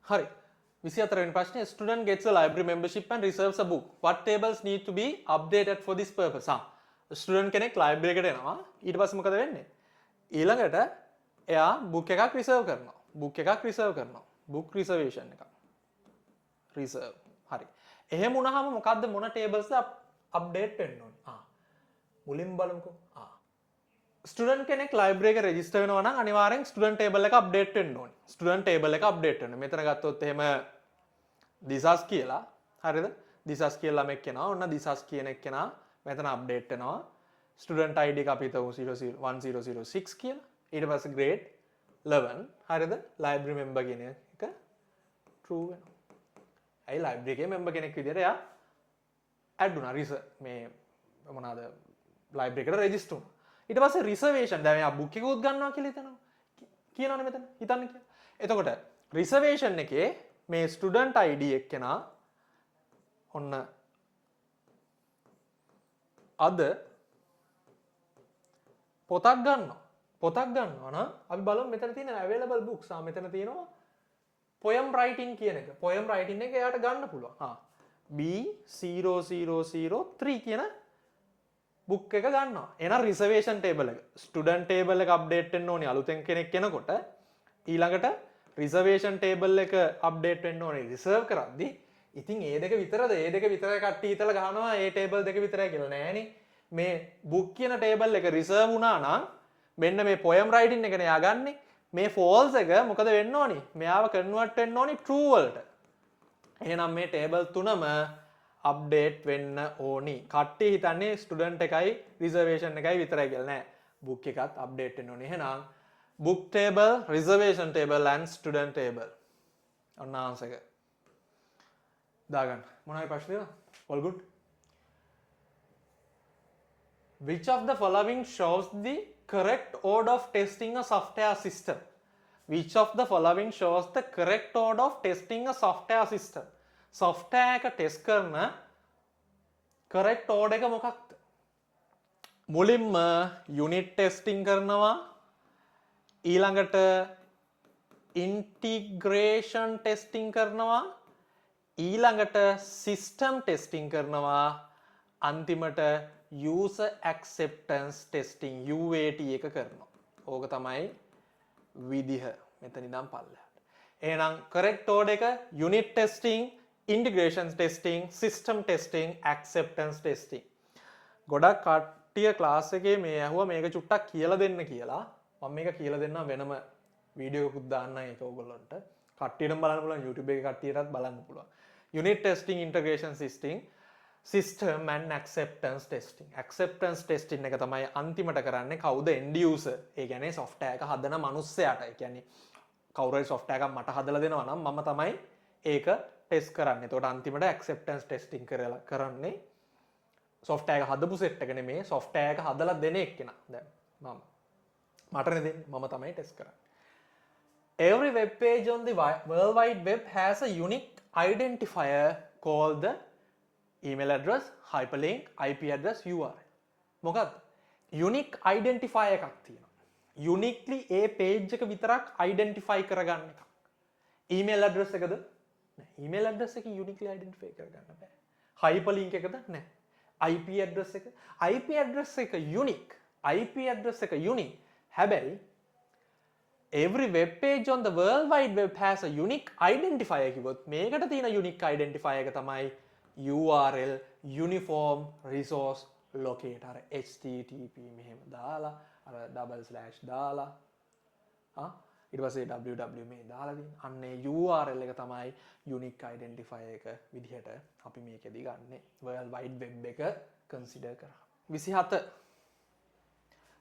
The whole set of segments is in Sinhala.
හරි. 24 වෙනි ප්‍රශ්නේ student gets a library membership and reserves a book. What tables need to be updated for this purpose? Student කෙනෙක් ලයිබ්‍රරි එකට එනවා. ඊට පස්සේ මොකද වෙන්නේ? ඊළඟට එයා book එකක් reserve කරනවා. book reservation එකක්. reserve. හරි. එහෙම වුණාම මොකද්ද මොන tables update වෙන්න ඕනේ? මුලින් බලමුකෝ. ස්ටුඩන්ට් කෙනෙක් ලයිබ්‍රරි එකට රෙජිස්ටර් වෙනවා නම් අනිවාර්යෙන් ස්ටුඩන්ට් ටේබල් එක අප්ඩේට් වෙන්න ඕනේ. ස්ටුඩන්ට් ටේබල් එක අප්ඩේට් වෙන්න. මෙතන ගත්තොත් එහෙම දිසස් කියලා. හරිද? දිසස් කියලා ළමෙක් කෙනා. ඔන්න දිසස් කියන එක්කෙනා මෙතන අප්ඩේට් වෙනවා. ස්ටුඩන්ට් ID එක අපි හිතමු 1006 කියලා. ඊට පස්සේ grade 11. හරිද? ලයිබ්‍රරි member කියන එක true වෙනවා. ඇයි ලයිබ්‍රරි එකේ member කෙනෙක් විදියට එයා add වුණා. මේ මොනවාද? ලයිබ්‍රරි එකට රෙජිස්ටර් වුණා. ඊට පස්සේ රිසර්වේෂන් දැන් එයා බුක් එකකුත් ගන්නවා කියලා හිතනවා. කියනවනේ මෙතන. හිතන්න කියලා. එතකොට රිසර්වේෂන් එකේ මේ ස්ටුඩන්ට් ID එක්කෙනා ඔන්න අද පොතක් ගන්නවා. පොතක් ගන්නවා නම් අපි බලමු මෙතන තියෙන available books. මෙතන තියෙනවා poem writing කියන එක. poem writing එක එයාට ගන්න පුළුවන්. B0003 කියන බුක් එක ගන්නවා. එහෙනම් රිසර්වේෂන් ටේබල් එක. ස්ටුඩන්ට් ටේබල් එක අප්ඩේට් වෙන්න ඕනේ අලුතෙන් කෙනෙක් එනකොට. ඊළඟට රිසර්වේෂන් ටේබල් එක අප්ඩේට් වෙන්න ඕනේ රිසර්ව් කරද්දි. ඉතින් ඒ දෙක විතරද? ඒ දෙක විතරයි කට්ටිය හිතලා ගහනවා ඒ ටේබල් දෙක විතරයි කියලා නෑනේ. මේ බුක් කියන ටේබල් එක රිසර්ව් වුණා නම් මෙන්න මේ poem writing එකනේ යා ගන්නෙ. මේ false එක මොකද වෙන්න ඕනි? මෙයාව කන්වර්ට් වෙන්න ඕනි true වලට. එහෙනම් මේ ටේබල් තුනම අප්ඩේට් වෙන්න ඕනි. කට්ටිය හිතන්නේ ස්ටුඩන්ට් එකයි රිසර්වේෂන් එකයි විතරයි කියලා නෑ. බුක් එකත් අප්ඩේට් වෙන්න ඕනේ. එහෙනම් book table, reservation table and student table. ඔන්න ආන්සර් එක. දාගන්න. මොනවයි ප්‍රශ්නේ? all good. Which of the following shows the correct order of testing a software system? Which of the following shows the correct order of testing a software system? software එක test කරන correct order එක මොකක්ද? මුලින්ම unit testing කරනවා. ඊළඟට integration testing කරනවා. ඊළඟට system testing කරනවා. අන්තිමට user acceptance testing UAT එක කරනවා. ඕක තමයි විදිහ. මෙතන ඉඳන් පල්ලෙහාට. එහෙනම් correct order එක unit testing, integration testing, system testing, acceptance testing. ගොඩක් කට්ටිය ක්ලාස් එකේ මේ ඇහුවා මේක චුට්ටක් කියලා දෙන්න කියලා. මම මේක කියලා දෙන්නම් වෙනම වීඩියෝ එකකුත් දාන්නම් ඒක ඕගොල්ලන්ට. කට්ටියටම බලන්න පුළුවන් YouTube එකේ කට්ටියටත් බලන්න පුළුවන්. unit testing, integration testing, system and acceptance testing. acceptance testing එක තමයි අන්තිමට කරන්නේ කවුද end user. ඒ කියන්නේ software එක හදන මිනිස්සයාට. ඒ කියන්නේ කවුරු හරි software එකක් මට හදලා දෙනවා නම් මම තමයි ඒක ටෙස්ට් කරන්නේ. එතකොට අන්තිමට acceptance testing කරන්නේ software එක හදපු set එක නෙමෙයි software එක හදලා දෙන එක්කෙනා. දැන් මටනේ දෙන්නේ මම තමයි ටෙස්ට් කරන්නේ. Every web page on the World Wide Web has a unique identifier called the email address, hyperlink, IP address, URL. මොකක්ද? unique identifier එකක් තියෙනවා. uniquely ඒ page එක විතරක් identify කරගන්න එකක්. email address එකද? නෑ. email address එක uniquely identify කරගන්න බෑ. hyperlink එකද? නෑ. IP address එක unique. IP address එක unique. හැබැයි every web page on the World Wide Web has a unique identifier කිව්වොත් මේකට තියෙන unique identifier එක තමයි URL, Uniform Resource Locator, HTTP මෙහෙම දාලා අර / දාලා ඊට පස්සේ www මේ දාලා තියෙන අන්නේ URL එක තමයි unique identifier එක විදිහට අපි මේකෙදි ගන්නෙ World Wide Web එක consider කරා. 27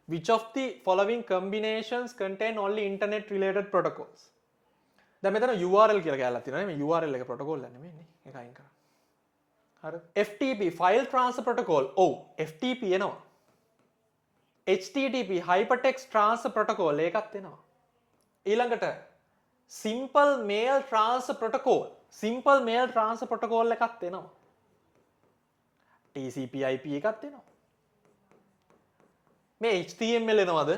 Which of the following combinations contain only internet related protocols? දැන් මෙතන URL කියලා කැලලක් තියෙනවා නේ. මේ URL එක protocol එක නෙමෙයිනේ. ඒක අයින් කරා. හරි. FTP file transfer protocol. ඔව් FTP එනවා. HTTP hypertext transfer protocol ඒකත් එනවා. ඊළඟට simple mail transfer protocol. simple mail transfer protocol එකත් එනවා. TCP/IP එකත් එනවා. මේ HTML එනවද?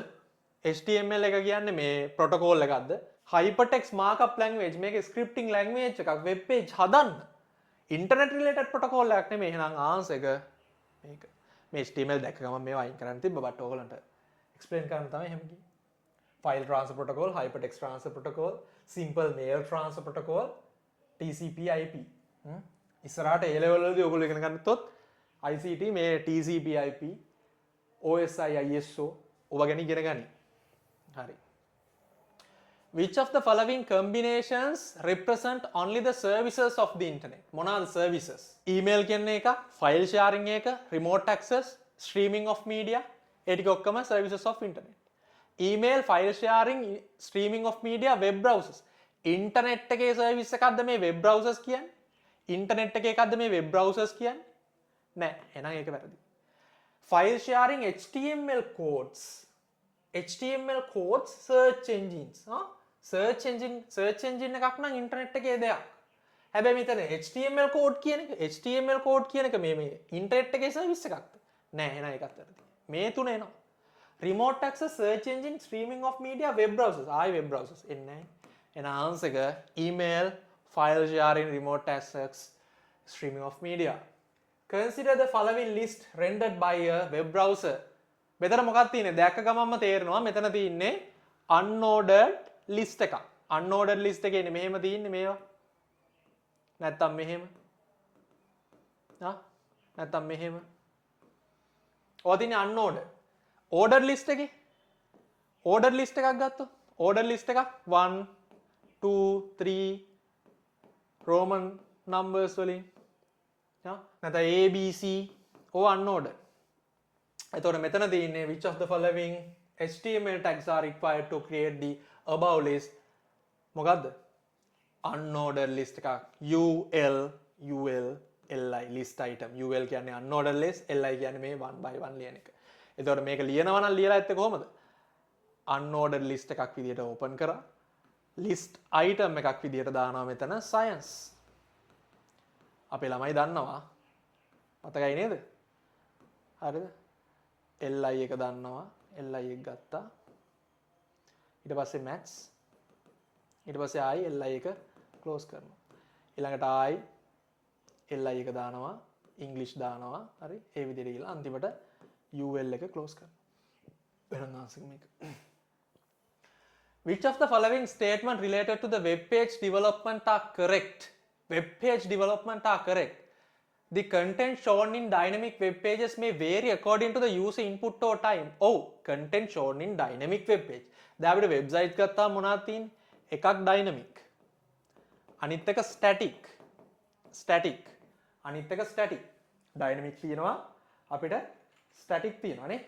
HTML එක කියන්නේ මේ protocol එකක්ද? hypertext markup language මේක scripting language එකක් web page හදන්න internet related protocol එකක් නෙමෙයි එහෙනම් answer එක මේක මේ HTML දැක්ක ගමන් මේවා අයින් කරන්න තිබ්බ බට් ඕගලන්ට explain කරන්න තමයි එහෙම කිව්වේ file transfer protocol hypertext transfer protocol simple mail transfer protocol TCP IP ඉස්සරහට A level වලදී ඔයගොල්ලෝ ඉගෙන ගන්නතොත් ICT මේ TCP IP OSI ISO ඔවා ගැන ඉගෙන ගනි හරි Which of the following combinations represent only the services of the internet? මොනවාද services? Email කියන්නේ එක, file sharing එක, remote access, streaming of media, ඒ ටික ඔක්කොම services of internet. Email, file sharing, streaming of media, web browsers. internet එකේ service එකක්ද මේ web browsers කියන්නේ? internet එකේ එකක්ද මේ web browsers කියන්නේ? නෑ, එහෙනම් ඒක වැරදි. File sharing HTML codes. HTML codes search engines. search engine එකක් නම් ඉන්ටර්නෙට් එකේ දෙයක්. හැබැයි මෙතන HTML code කියන එක මේ ඉන්ටර්නෙට් එකේ සර්විස් එකක්ද? නෑ එහෙනම් ඒකත් වැරදි. මේ තුන එනවා. remote access, search engine, streaming of media, web browsers. ආයි web browsers එන්නේ නැහැ. එහෙනම් answer එක email, file sharing, remote access, streaming of media. Consider the following list rendered by a web browser. මෙතන මොකක්ද තියෙන්නේ? දැක්ක ගමන්ම තේරෙනවා මෙතන තියෙන්නේ unordered list එකක්. unordered list එකේ ඉන්නේ මෙහෙම තියෙන්නේ මේවා. නැත්තම් මෙහෙම. නැත්තම් මෙහෙම. ඔය තියෙන්නේ unordered. ordered list එකේ ordered list එකක් ගත්තොත් ordered list එකක් 1 2 3 roman numbers වලින් නැත්නම් A B C ඔය unordered. එතකොට මෙතන තියෙන්නේ which of the following HTML tags are required to create the above list මොකද්ද unordered list එකක් UL LI list item UL කියන්නේ unordered list LI කියන්නේ මේ 1 by 1 ලියන එක. එතකොට මේක ලියනවා නම් ලියලා ඇත්තේ කොහමද? unordered list එකක් විදියට open කරා list item එකක් විදියට දානවා මෙතන science. අපේ ළමයි දන්නවා. මතකයි නේද? හරිද? LI එක දන්නවා. LI එක ගත්තා. ඊට පස්සේ maths ඊට පස්සේ ආයි LI එක close කරනවා. ඊළඟට ආයි LI එක දානවා English දානවා හරි ඒ විදිහට ගිහලා අන්තිමට UL එක close කරනවා. එහෙනම් answer මේක. Which of the following statement related to the web page development are correct? Web page development are correct. The content shown in dynamic web pages may vary according to the user input or time. Oh, content shown in dynamic web page. දැන් අපිට website ගත්තා මොනවද තියෙන්නේ? එකක් dynamic. අනිත් එක static. අනිත් එක static. dynamic තියෙනවා අපිට static තියෙනවා නේ.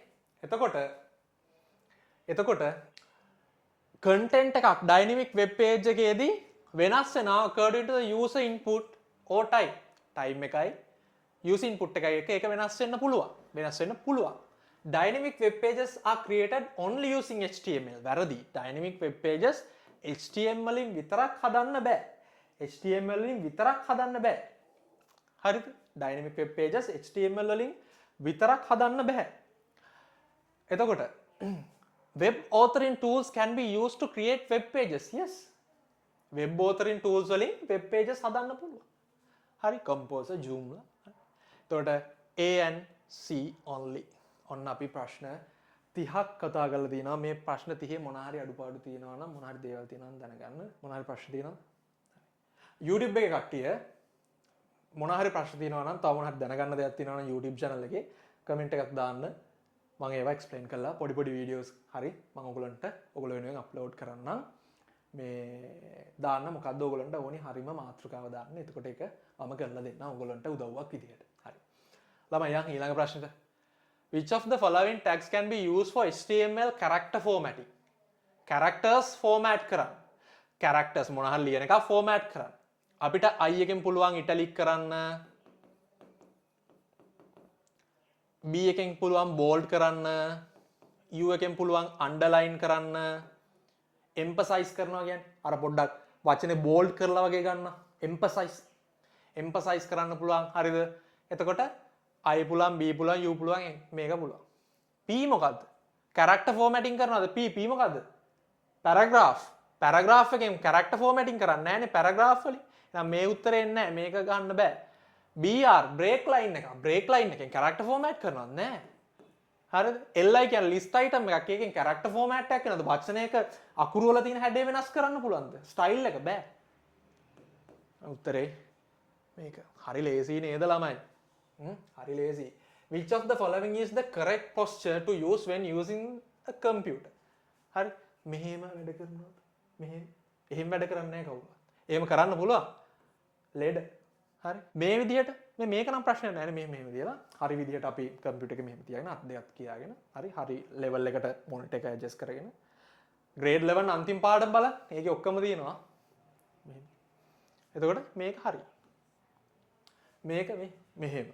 එතකොට content එකක් dynamic web page එකේදී වෙනස් වෙනවා according to the user input or time. time එකයි user input එකයි එක වෙනස් වෙන්න පුළුවන්. Dynamic web pages are created only using HTML. වැරදි. Dynamic web pages HTML වලින් විතරක් හදන්න බෑ. හරිද? Dynamic web pages HTML වලින් විතරක් හදන්න බෑ. එතකොට web authoring tools can be used to create web pages. Yes. web authoring tools වලින් web pages හදන්න පුළුවන්. හරි Composer, Joomla. එතකොට A and C only. ඔන්න අපි ප්‍රශ්න 30ක් කතා කරලා තියෙනවා. මේ ප්‍රශ්න 30 මොන හරි අඩුපාඩු තියෙනවා නම් මොන හරි දේවල් තියෙනවා නම් දැනගන්න. මොන හරි ප්‍රශ්න තියෙනවා. YouTube එකේ කට්ටිය මොන හරි ප්‍රශ්න තියෙනවා නම් තව මොන හරි දැනගන්න දෙයක් තියෙනවා නම් YouTube channel එකේ comment එකක් දාන්න. මම ඒවා explain කරලා පොඩි videos හරි මම ඔයගොල්ලෝ වෙනුවෙන් upload කරන්නම්. මේ දාන්න මොකද්ද ඔයගොල්ලන්ට ඕනි හරිම මාතෘකාව දාන්න. එතකොට ඒක මම කරලා දෙන්නම් ඔයගොල්ලන්ට උදව්වක් විදියට. හරි. ළමයි යන් ඊළඟ ප්‍රශ්නෙට. Which of the following tags can be used for HTML character formatting? Characters format කරන්න. Characters මොන හරි ලියන එක format කරන්න. අපිට I එකෙන් පුළුවන් italic කරන්න. B එකෙන් පුළුවන් bold කරන්න. U එකෙන් පුළුවන් underline කරන්න. emphasize කරනවා කියන්නේ අර පොඩ්ඩක් වචනේ bold කරලා වගේ ගන්න. emphasize කරන්න පුළුවන්. හරිද? එතකොට I පුළුවන් B පුළුවන් U පුළුවන් මේක පුළුවන්. P මොකද්ද? character formatting කරනවාද? P මොකද්ද? paragraph. පැරග්‍රාෆ් එකෙන් කැරක්ටර් ෆෝමැටින් කරන්නේ නැහැනේ පැරග්‍රාෆ් වලින්. එහෙනම් මේ උත්තරේ එන්නේ නැහැ. මේක ගන්න බෑ. BR බ්‍රේක් ලයින් එක. බ්‍රේක් ලයින් එකෙන් කැරක්ටර් ෆෝමැට් කරනවද නැහැ. හරිද? LI කියන්නේ ලිස්ට් අයිටම් එකක්. ඒකෙන් කැරක්ටර් ෆෝමැට් එකක් වෙනවද? වචනයක අකුරු වල තියෙන හැඩය වෙනස් කරන්න පුළුවන්ද? ස්ටයිල් එක බෑ. උත්තරේ මේක. හරි ලේසි නේද ළමයි? හරි ලේසි. Which of the following is the correct posture to use when using a computer? හරි. මෙහෙම වැඩ කරනවද? මෙහෙම. එහෙම වැඩ කරන්නේ නැහැ කවුරුත්. එහෙම කරන්න පුළුවන්. ලෙඩ. හරි. මේ විදිහට මේක නම් ප්‍රශ්නයක් නැහැ නේ මෙහෙම තියලා. හරි විදිහට අපි කම්පියුටර් එක මෙහෙම තියාගෙන අත් දෙකත් කියාගෙන හරි ලෙවල් එකට මොනිටර් එක ඇඩ්ජස්ට් කරගෙන ග්‍රේඩ් 11 අන්තිම පාඩම බලන්න. ඒකේ ඔක්කොම තියෙනවා. මෙහෙම. එතකොට මේක හරි. මේක මෙහෙම.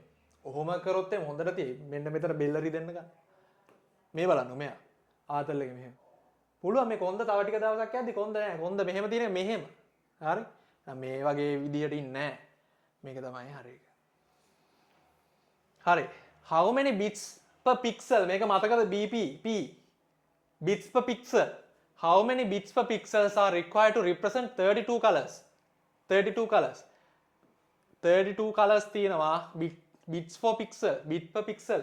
ඔහොම කරොත් එම් හොඳට තියෙයි. මෙන්න මෙතන බෙල්ලරි දෙන්න ගන්න. මේ බලන්න මෙයා. ආතල් එක මෙහෙම. පුළුවන් මේ කොන්ද තව ටික දවසක් යද්දි කොන්ද නෑ. කොන්ද මෙහෙම තියෙන මෙහෙම. හරි. දැන් මේ වගේ විදිහට ඉන්නේ නෑ. මේක තමයි හරි එක. හරි. How many bits per pixel? මේක මතකද BP? Bits per pixel. How many bits per pixels are required to represent 32 colors? 32 colors. 32 colors තියෙනවා bits for pixel. Bit per pixel.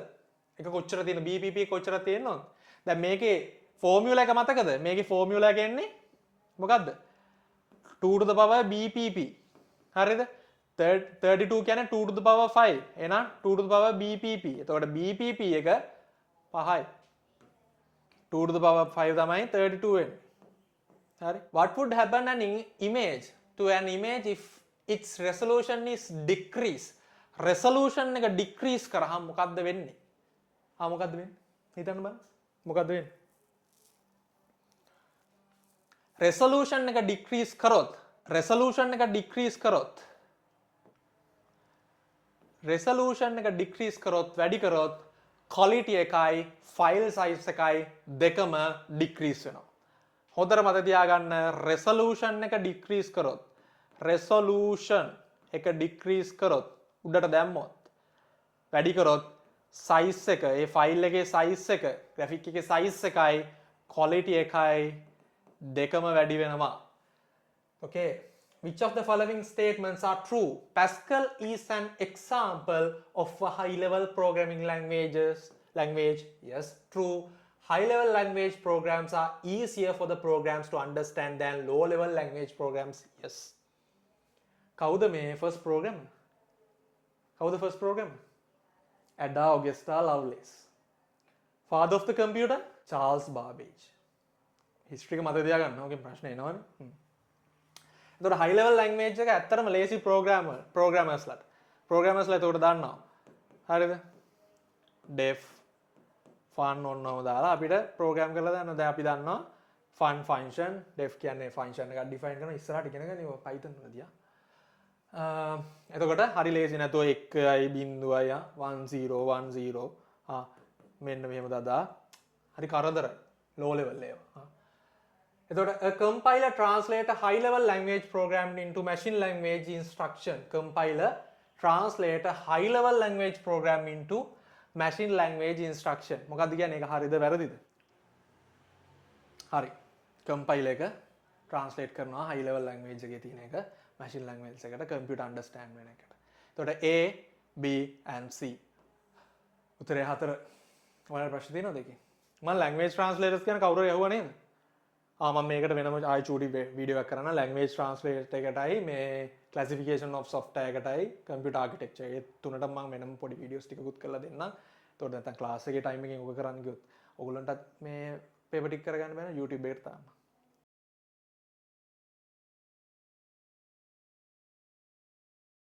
එක කොච්චර තියෙන BPP කොච්චර තියෙනවද? දැන් මේකේ ෆෝමියුලා එක මතකද? මේකේ ෆෝමියුලා එක එන්නේ මොකද්ද? 2 to the power BPP. හරිද? 32 කියන්නේ 2 to the power 5. එහෙනම් 2 to the power BPP. එතකොට BPP එක 5යි. 2 to the power 5 තමයි 32 වෙන්නේ. හරි. What would happen an image to an image if its resolution is decrease? Resolution එක decrease කරාම මොකද්ද වෙන්නේ? මොකද්ද වෙන්නේ? හිතන්න බලන්න. මොකද්ද වෙන්නේ? resolution එක decrease කරොත් resolution එක decrease කරොත් වැඩි කරොත් quality එකයි file size එකයි දෙකම decrease වෙනවා. හොඳට මතක තියාගන්න resolution එක decrease කරොත් උඩට දැම්මොත් වැඩි කරොත් size එක ඒ file එකේ size එක graphic එකේ size එකයි quality එකයි දෙකම වැඩි වෙනවා. Okay. Which of the following statements are true? Pascal is an example of a high-level programming language. Yes, true. High-level language programs are easier for the programs to understand than low-level language programs. Yes. කවුද මේ first programmer? කවුද first programmer? Ada Augusta Lovelace. Father of the computer? Charles Babbage. History එක මතක තියාගන්න. ඕකෙන් ප්‍රශ්න එනවනේ. එතකොට high level language එක ඇත්තටම lazy programmersලාට. programmersලා එතකොට දන්නවා. හරිද? def fun ඔන්නම දාලා අපිට program කරලා දාන්න. දැන් අපි දන්නවා fun function def කියන්නේ function එකක් define කරන ඉස්සරහට ඉගෙන ගන්න ඕවා Python වලදී. එතකොට හරි lazy නැතුව 1යි 0යි 1010 මෙන්න මෙහෙම දාලා හරි කරදරයි low level ඒවා. A compiler translates a high-level language program into machine language instruction. Compiler translates a high-level language program into machine language instruction. මොකක්ද කියන්නේ? ඒක හරිද වැරදිද? හරි. compiler එක translate කරනවා high-level language එකේ තියෙන එක machine language එකට computer understand වෙන එකට. එතකොට A, B and C. උත්තරේ 4. ඔයාලට ප්‍රශ්න තියෙනවද ඒකේ? මම language translators කියන කවුරු යහුවා නේද? මම මේකට වෙනම ආයි චූටි වීඩියෝ එකක් කරන්න language translate එකටයි මේ classification of software එකටයි computer architecture ඒ තුනටම මම වෙනම පොඩි වීඩියෝස් ටිකකුත් කරලා දෙන්නම්. එතකොට නැත්නම් ක්ලාස් එකේ ටයිම් එකෙන් ඔක කරන්න ගියොත් ඔයගොල්ලන්ටත් මේ පේපර් ටික කරගන්න බෑ YouTube එකට තාම.